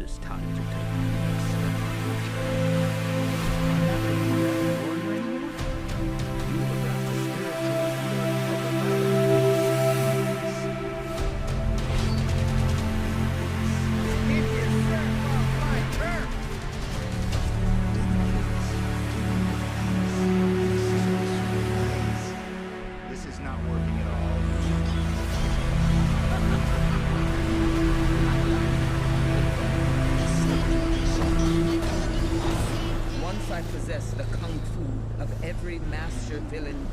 is time to take the next step on your journey. You will adapt to spiritual leader of the Keep your shirt off my turf! This is not working at all. Once I possess the kung fu of every master villain